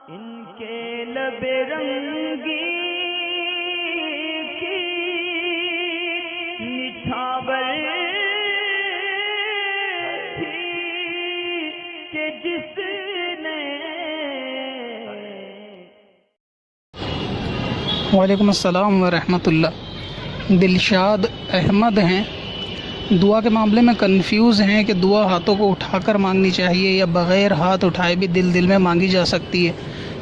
ان کے لب رنگی کی نچھاور تھی کہ جس نے. وعلیکم السلام ورحمۃ اللہ. دلشاد احمد ہیں، دعا کے معاملے میں کنفیوز ہیں کہ دعا ہاتھوں کو اٹھا کر مانگنی چاہیے یا بغیر ہاتھ اٹھائے بھی دل میں مانگی جا سکتی ہے.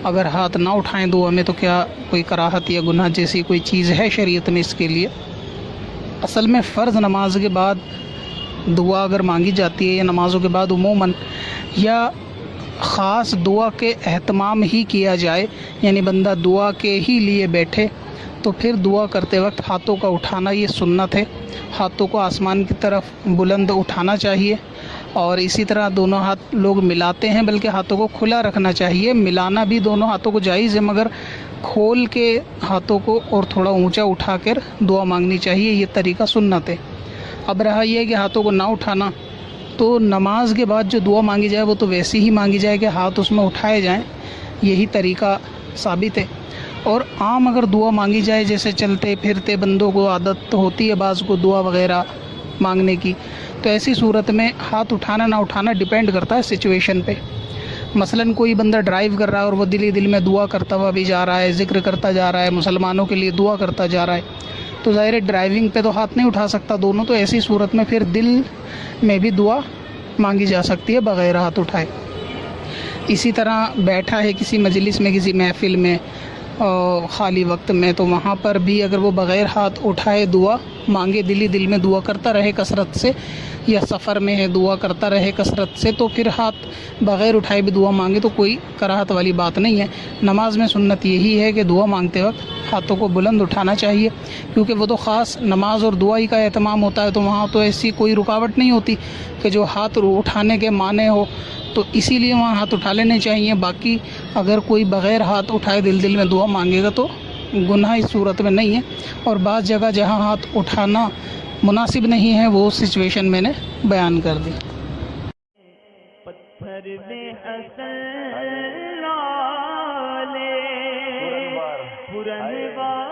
اگر ہاتھ نہ اٹھائیں دعا میں تو کیا کوئی کراہت یا گناہ جیسی کوئی چیز ہے شریعت میں اس کے لیے؟ اصل میں فرض نماز کے بعد دعا اگر مانگی جاتی ہے یا نمازوں کے بعد عموماً یا خاص دعا کے اہتمام ہی کیا جائے، یعنی بندہ دعا کے ہی لیے بیٹھے، تو پھر دعا کرتے وقت ہاتھوں کا اٹھانا یہ سنت ہے. ہاتھوں کو آسمان کی طرف بلند اٹھانا چاہیے، اور اسی طرح دونوں ہاتھ لوگ ملاتے ہیں بلکہ ہاتھوں کو کھلا رکھنا چاہیے. ملانا بھی دونوں ہاتھوں کو جائز ہے، مگر کھول کے ہاتھوں کو اور تھوڑا اونچا اٹھا کر دعا مانگنی چاہیے. یہ طریقہ سنت ہے. اب رہا یہ کہ ہاتھوں کو نہ اٹھانا، تو نماز کے بعد جو دعا مانگی جائے وہ تو ویسی ہی مانگی جائے کہ ہاتھ اس میں اٹھائے جائیں. یہی طریقہ ثابت ہے. اور عام اگر دعا مانگی جائے، جیسے چلتے پھرتے بندوں کو عادت ہوتی ہے بعض کو دعا وغیرہ مانگنے کی، تو ایسی صورت میں ہاتھ اٹھانا نہ اٹھانا ڈیپینڈ کرتا ہے سچویشن پہ. مثلا کوئی بندہ ڈرائیو کر رہا ہے اور وہ دل میں دعا کرتا ہوا بھی جا رہا ہے، ذکر کرتا جا رہا ہے، مسلمانوں کے لیے دعا کرتا جا رہا ہے، تو ظاہر ڈرائیونگ پہ تو ہاتھ نہیں اٹھا سکتا دونوں. تو ایسی صورت میں پھر دل میں بھی دعا مانگی جا سکتی ہے بغیر ہاتھ اٹھائے. اسی طرح بیٹھا ہے کسی مجلس میں، کسی محفل میں، خالی وقت میں، تو وہاں پر بھی اگر وہ بغیر ہاتھ اٹھائے دعا مانگے، دل میں دعا کرتا رہے کثرت سے، یا سفر میں ہے دعا کرتا رہے کثرت سے، تو پھر ہاتھ بغیر اٹھائے بھی دعا مانگے تو کوئی کراہت والی بات نہیں ہے. نماز میں سنت یہی ہے کہ دعا مانگتے وقت ہاتھوں کو بلند اٹھانا چاہیے، کیونکہ وہ تو خاص نماز اور دعا ہی کا اہتمام ہوتا ہے، تو وہاں تو ایسی کوئی رکاوٹ نہیں ہوتی کہ جو ہاتھ اٹھانے کے معنی ہو، تو اسی لیے وہاں ہاتھ اٹھا لینے چاہیے. باقی اگر کوئی بغیر ہاتھ اٹھائے دل میں دعا مانگے گا تو گناہ اس صورت میں نہیں ہے. اور بعض جگہ جہاں ہاتھ اٹھانا مناسب نہیں ہے وہ سچویشن میں نے بیان کر دی. پتھر میں اصل لالے پرنوار